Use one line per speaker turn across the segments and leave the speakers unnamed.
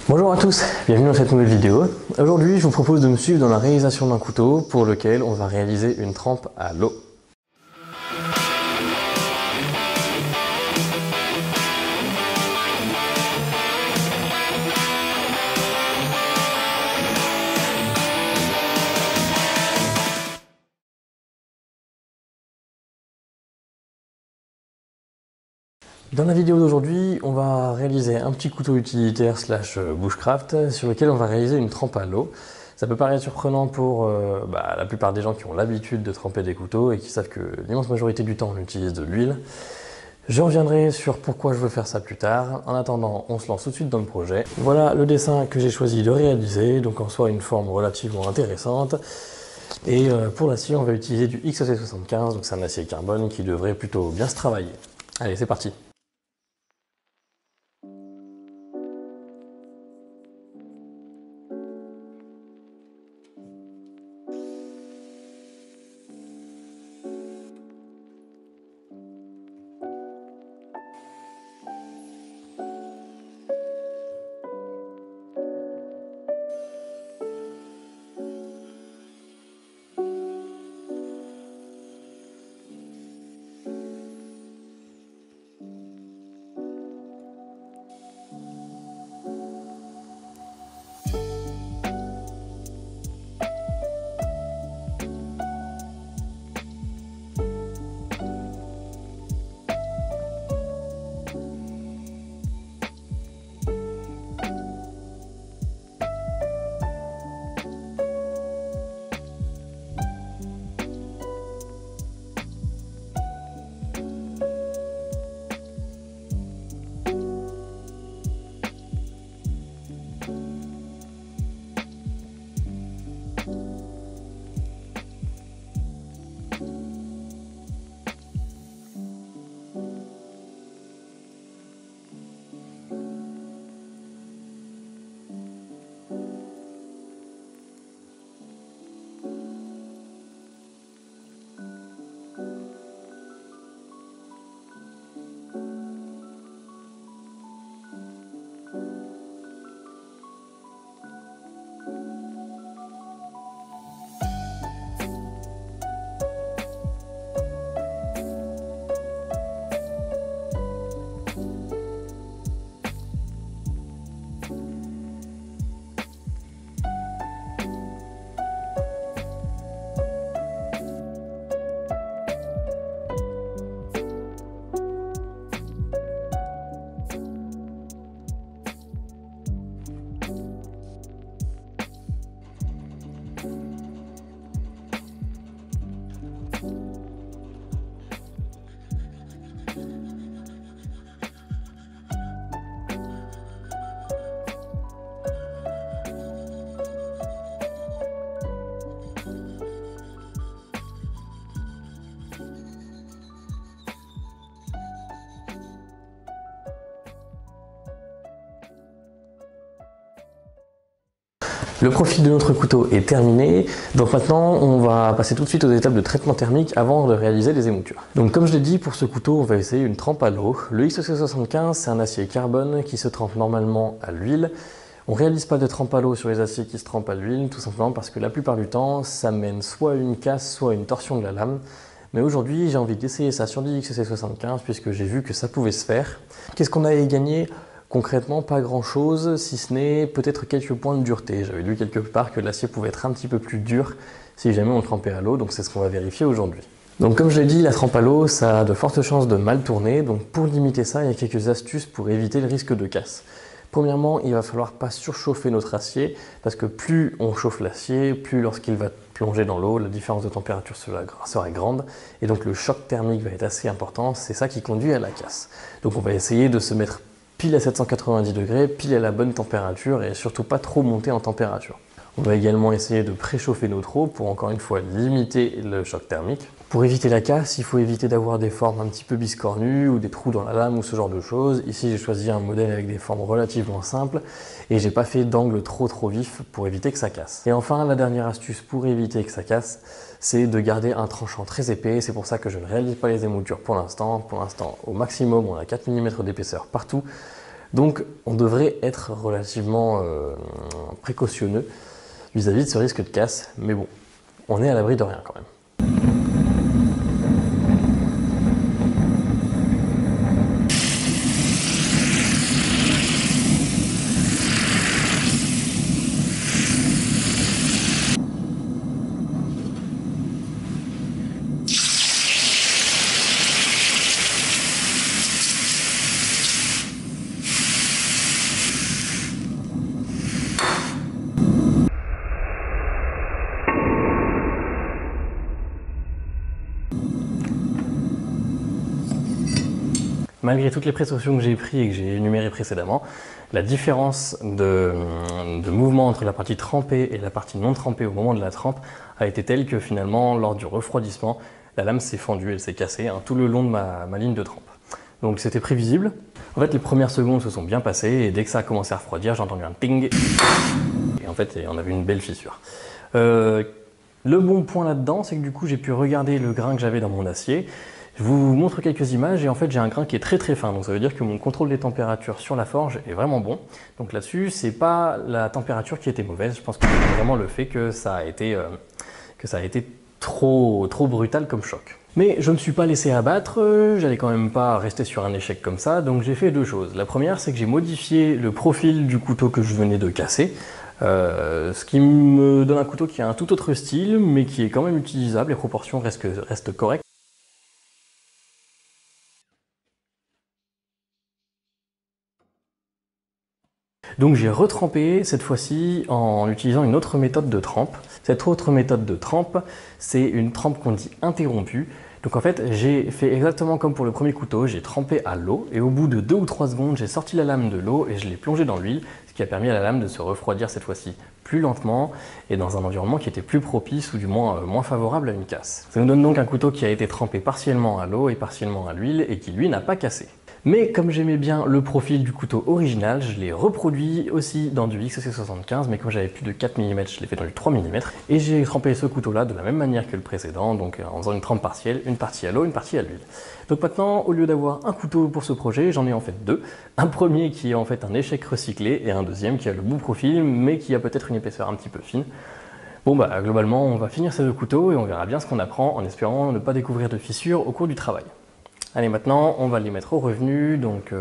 Bonjour à tous, bienvenue dans cette nouvelle vidéo. Aujourd'hui, je vous propose de me suivre dans la réalisation d'un couteau pour lequel on va réaliser une trempe à l'eau. Dans la vidéo d'aujourd'hui, on va réaliser un petit couteau utilitaire slash bushcraft sur lequel on va réaliser une trempe à l'eau. Ça peut paraître surprenant pour la plupart des gens qui ont l'habitude de tremper des couteaux et qui savent que l'immense majorité du temps on utilise de l'huile. Je reviendrai sur pourquoi je veux faire ça plus tard. En attendant, on se lance tout de suite dans le projet. Voilà le dessin que j'ai choisi de réaliser, donc en soi une forme relativement intéressante. Et pour l'acier, on va utiliser du XC75, donc c'est un acier carbone qui devrait plutôt bien se travailler. Allez, c'est parti! Le profil de notre couteau est terminé, donc maintenant on va passer tout de suite aux étapes de traitement thermique avant de réaliser les émoutures. Donc comme je l'ai dit, pour ce couteau on va essayer une trempe à l'eau. Le XC75 c'est un acier carbone qui se trempe normalement à l'huile. On ne réalise pas de trempe à l'eau sur les aciers qui se trempent à l'huile, tout simplement parce que la plupart du temps ça mène soit à une casse, soit à une torsion de la lame. Mais aujourd'hui j'ai envie d'essayer ça sur du XC75 puisque j'ai vu que ça pouvait se faire. Qu'est-ce qu'on a à y gagner ? Concrètement, pas grand chose, si ce n'est peut-être quelques points de dureté. J'avais lu quelque part que l'acier pouvait être un petit peu plus dur si jamais on le trempait à l'eau, donc c'est ce qu'on va vérifier aujourd'hui. Donc comme je l'ai dit, la trempe à l'eau, ça a de fortes chances de mal tourner, donc pour limiter ça, il y a quelques astuces pour éviter le risque de casse. Premièrement, il va falloir pas surchauffer notre acier, parce que plus on chauffe l'acier, plus lorsqu'il va plonger dans l'eau, la différence de température sera grande, et donc le choc thermique va être assez important, c'est ça qui conduit à la casse. Donc on va essayer de se mettre pile à 790 degrés, pile à la bonne température et surtout pas trop monter en température. On va également essayer de préchauffer notre eau pour encore une fois limiter le choc thermique. Pour éviter la casse, il faut éviter d'avoir des formes un petit peu biscornues ou des trous dans la lame ou ce genre de choses. Ici, j'ai choisi un modèle avec des formes relativement simples et j'ai pas fait d'angle trop vif pour éviter que ça casse. Et enfin, la dernière astuce pour éviter que ça casse, c'est de garder un tranchant très épais. C'est pour ça que je ne réalise pas les émoutures pour l'instant. Pour l'instant, au maximum, on a 4 mm d'épaisseur partout. Donc on devrait être relativement précautionneux vis-à-vis de ce risque de casse, mais bon, on est à l'abri de rien quand même. Malgré toutes les précautions que j'ai prises et que j'ai énumérées précédemment, la différence de mouvement entre la partie trempée et la partie non trempée au moment de la trempe a été telle que finalement, lors du refroidissement, la lame s'est fendue, elle s'est cassée tout le long de ma ligne de trempe. Donc c'était prévisible. En fait, les premières secondes se sont bien passées et dès que ça a commencé à refroidir, j'ai entendu un ting. Et en fait, on avait une belle fissure. Le bon point là-dedans, c'est que du coup, j'ai pu regarder le grain que j'avais dans mon acier. Je vous montre quelques images et en fait j'ai un grain qui est très très fin, donc ça veut dire que mon contrôle des températures sur la forge est vraiment bon. Donc là-dessus, c'est pas la température qui était mauvaise, je pense que c'est vraiment le fait que ça a été trop brutal comme choc. Mais je ne me suis pas laissé abattre, j'allais quand même pas rester sur un échec comme ça, donc j'ai fait deux choses. La première, c'est que j'ai modifié le profil du couteau que je venais de casser, ce qui me donne un couteau qui a un tout autre style, mais qui est quand même utilisable, les proportions restent correctes. Donc j'ai retrempé cette fois-ci en utilisant une autre méthode de trempe. Cette autre méthode de trempe, c'est une trempe qu'on dit interrompue. Donc en fait, j'ai fait exactement comme pour le premier couteau, j'ai trempé à l'eau et au bout de 2 ou 3 secondes, j'ai sorti la lame de l'eau et je l'ai plongée dans l'huile, ce qui a permis à la lame de se refroidir cette fois-ci plus lentement et dans un environnement qui était plus propice ou du moins moins favorable à une casse. Ça nous donne donc un couteau qui a été trempé partiellement à l'eau et partiellement à l'huile et qui lui n'a pas cassé. Mais comme j'aimais bien le profil du couteau original, je l'ai reproduit aussi dans du XC75, mais comme j'avais plus de 4 mm, je l'ai fait dans du 3 mm. Et j'ai trempé ce couteau-là de la même manière que le précédent, donc en faisant une trempe partielle, une partie à l'eau, une partie à l'huile. Donc maintenant, au lieu d'avoir un couteau pour ce projet, j'en ai en fait deux. Un premier qui est en fait un échec recyclé, et un deuxième qui a le bout profil, mais qui a peut-être une épaisseur un petit peu fine. Bon bah globalement, on va finir ces deux couteaux et on verra bien ce qu'on apprend, en espérant ne pas découvrir de fissures au cours du travail. Allez, maintenant, on va les mettre au revenu, donc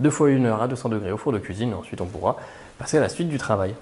2 fois 1 heure à 200 degrés au four de cuisine, et ensuite on pourra passer à la suite du travail.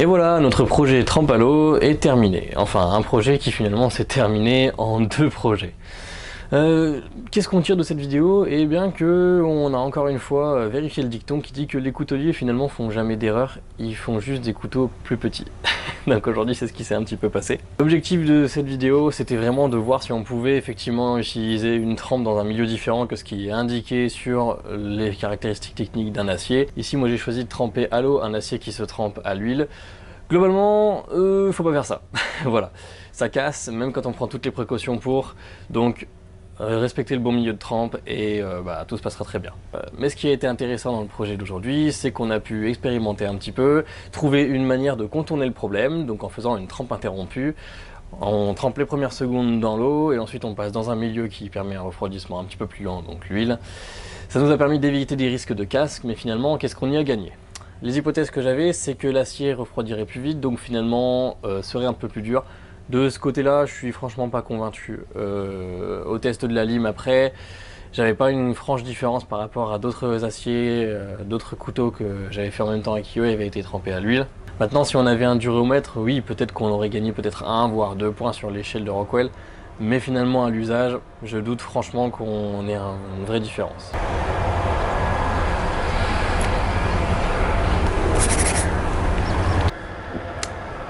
Et voilà, notre projet trempe à l'eau est terminé. Enfin, un projet qui finalement s'est terminé en 2 projets. Qu'est-ce qu'on tire de cette vidéo? Eh bien que on a encore une fois vérifié le dicton qui dit que les couteliers finalement font jamais d'erreur, ils font juste des couteaux plus petits. Donc aujourd'hui c'est ce qui s'est un petit peu passé. L'objectif de cette vidéo c'était vraiment de voir si on pouvait effectivement utiliser une trempe dans un milieu différent que ce qui est indiqué sur les caractéristiques techniques d'un acier. Ici moi j'ai choisi de tremper à l'eau un acier qui se trempe à l'huile. Globalement, faut pas faire ça. Voilà, ça casse même quand on prend toutes les précautions pour, donc respecter le bon milieu de trempe et tout se passera très bien. Mais ce qui a été intéressant dans le projet d'aujourd'hui, c'est qu'on a pu expérimenter un petit peu, trouver une manière de contourner le problème, donc en faisant une trempe interrompue. On trempe les premières secondes dans l'eau et ensuite on passe dans un milieu qui permet un refroidissement un petit peu plus lent, donc l'huile. Ça nous a permis d'éviter des risques de casque, mais finalement, qu'est-ce qu'on y a gagné? Les hypothèses que j'avais, c'est que l'acier refroidirait plus vite, donc finalement serait un peu plus dur. De ce côté-là, je suis franchement pas convaincu. Au test de la lime après, j'avais pas une franche différence par rapport à d'autres aciers, d'autres couteaux que j'avais fait en même temps avec eux et avaient été trempés à l'huile. Maintenant, si on avait un duromètre, oui, peut-être qu'on aurait gagné peut-être 1 voire 2 points sur l'échelle de Rockwell, mais finalement à l'usage, je doute franchement qu'on ait une vraie différence.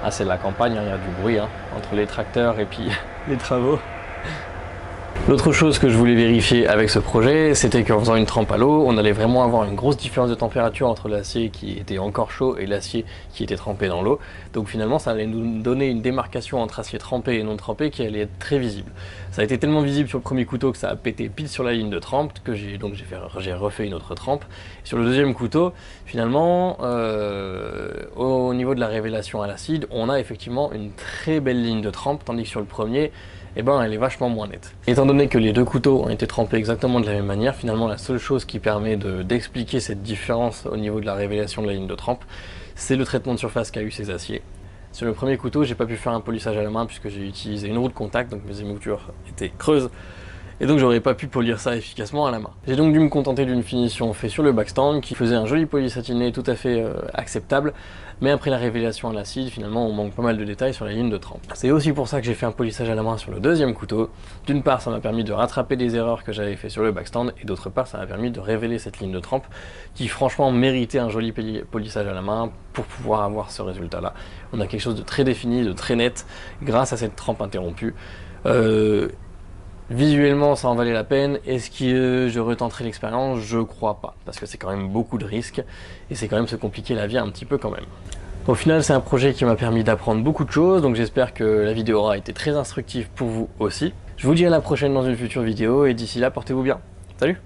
Ah, c'est la campagne, il y a du bruit entre les tracteurs et puis les travaux. L'autre chose que je voulais vérifier avec ce projet, c'était qu'en faisant une trempe à l'eau, on allait vraiment avoir une grosse différence de température entre l'acier qui était encore chaud et l'acier qui était trempé dans l'eau. Donc finalement, ça allait nous donner une démarcation entre acier trempé et non trempé qui allait être très visible. Ça a été tellement visible sur le premier couteau que ça a pété pile sur la ligne de trempe, que j'ai refait une autre trempe. Sur le deuxième couteau, finalement, au niveau de la révélation à l'acide, on a effectivement une très belle ligne de trempe, tandis que sur le premier, eh ben, elle est vachement moins nette. Étant donné que les deux couteaux ont été trempés exactement de la même manière, finalement la seule chose qui permet d'expliquer cette différence au niveau de la révélation de la ligne de trempe, c'est le traitement de surface qu'a eu ces aciers. Sur le premier couteau, j'ai pas pu faire un polissage à la main puisque j'ai utilisé une roue de contact, donc mes émoutures étaient creuses, et donc j'aurais pas pu polir ça efficacement à la main. J'ai donc dû me contenter d'une finition faite sur le backstand qui faisait un joli poli satiné tout à fait acceptable, mais après la révélation à l'acide, finalement on manque pas mal de détails sur la ligne de trempe. C'est aussi pour ça que j'ai fait un polissage à la main sur le deuxième couteau. D'une part, ça m'a permis de rattraper des erreurs que j'avais fait sur le backstand, et d'autre part, ça m'a permis de révéler cette ligne de trempe qui franchement méritait un joli polissage à la main pour pouvoir avoir ce résultat-là. On a quelque chose de très défini, de très net, grâce à cette trempe interrompue. Visuellement, ça en valait la peine. Est-ce que je retenterai l'expérience? Je crois pas, parce que c'est quand même beaucoup de risques, et c'est quand même se compliquer la vie un petit peu quand même. Au final, c'est un projet qui m'a permis d'apprendre beaucoup de choses, donc j'espère que la vidéo aura été très instructive pour vous aussi. Je vous dis à la prochaine dans une future vidéo, et d'ici là, portez-vous bien. Salut!